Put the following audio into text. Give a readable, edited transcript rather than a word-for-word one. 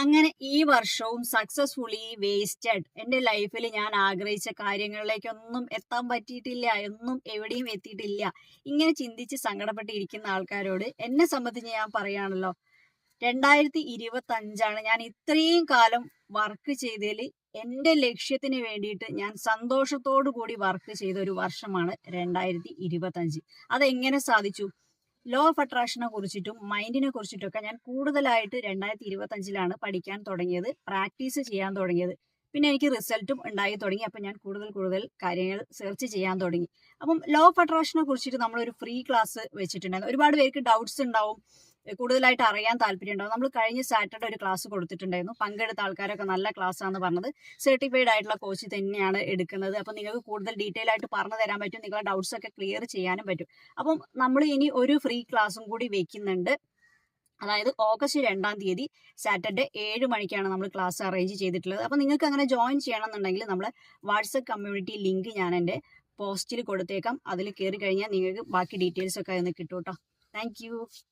അങ്ങനെ ഈ വർഷവും സക്സസ്ഫുള്ളി വേസ്റ്റഡ്. എൻ്റെ ലൈഫിൽ ഞാൻ ആഗ്രഹിച്ച കാര്യങ്ങളിലേക്കൊന്നും എത്താൻ പറ്റിയിട്ടില്ല, ഒന്നും എവിടെയും എത്തിയിട്ടില്ല. ഇങ്ങനെ ചിന്തിച്ച് സങ്കടപ്പെട്ടിരിക്കുന്ന ആൾക്കാരോട് എന്നെ സംബന്ധിച്ച് ഞാൻ പറയുകയാണല്ലോ, 2025 ഞാൻ ഇത്രയും കാലം വർക്ക് ചെയ്തതിൽ എൻ്റെ ലക്ഷ്യത്തിന് വേണ്ടിയിട്ട് ഞാൻ സന്തോഷത്തോടു കൂടി വർക്ക് ചെയ്ത ഒരു വർഷമാണ് 2025. അതെങ്ങനെ സാധിച്ചു? ലോ ഓഫ് അട്രാക്ഷനെ കുറിച്ചിട്ടും മൈൻഡിനെ കുറിച്ചിട്ടൊക്കെ ഞാൻ കൂടുതലായിട്ട് 2025 പഠിക്കാൻ തുടങ്ങിയത്, പ്രാക്ടീസ് ചെയ്യാൻ തുടങ്ങിയത്. പിന്നെ എനിക്ക് റിസൾട്ടും ഉണ്ടായി തുടങ്ങി. അപ്പം ഞാൻ കൂടുതൽ കാര്യങ്ങൾ സെർച്ച് ചെയ്യാൻ തുടങ്ങി. അപ്പം ലോ ഓഫ് അട്രാക്ഷനെ കുറിച്ചിട്ട് നമ്മളൊരു ഫ്രീ ക്ലാസ് വെച്ചിട്ടുണ്ടായിരുന്നു. ഒരുപാട് പേർക്ക് ഡൗട്ട്സ് ഉണ്ടാവും, കൂടുതലായിട്ട് അറിയാൻ താല്പര്യം ഉണ്ടാവും. നമ്മൾ കഴിഞ്ഞ സാറ്റർഡേ ഒരു ക്ലാസ് കൊടുത്തിട്ടുണ്ടായിരുന്നു. പങ്കെടുത്ത ആൾക്കാരൊക്കെ നല്ല ക്ലാസ് ആണെന്ന് പറഞ്ഞത്. സർട്ടിഫൈഡ് ആയിട്ടുള്ള കോച്ച് തന്നെയാണ് എടുക്കുന്നത്. അപ്പം നിങ്ങൾക്ക് കൂടുതൽ ഡീറ്റെയിൽ ആയിട്ട് പറഞ്ഞു തരാൻ പറ്റും, നിങ്ങളുടെ ഡൗട്ട്സ് ഒക്കെ ക്ലിയർ ചെയ്യാനും പറ്റും. അപ്പം നമ്മൾ ഇനി ഒരു ഫ്രീ ക്ലാസ്സും കൂടി വെക്കുന്നുണ്ട്. അതായത് ഓഗസ്റ്റ് 2 സാറ്റർഡേ 7 മണിക്കാണ് നമ്മൾ ക്ലാസ് അറേഞ്ച് ചെയ്തിട്ടുള്ളത്. അപ്പം നിങ്ങൾക്ക് അങ്ങനെ ജോയിൻ ചെയ്യണമെന്നുണ്ടെങ്കിൽ നമ്മളെ വാട്സപ്പ് കമ്മ്യൂണിറ്റി ലിങ്ക് ഞാൻ എൻ്റെ പോസ്റ്റിൽ കൊടുത്തേക്കാം. അതിൽ കയറി കഴിഞ്ഞാൽ നിങ്ങൾക്ക് ബാക്കി ഡീറ്റെയിൽസ് ഒക്കെ അതിന് കിട്ടും കേട്ടോ. താങ്ക്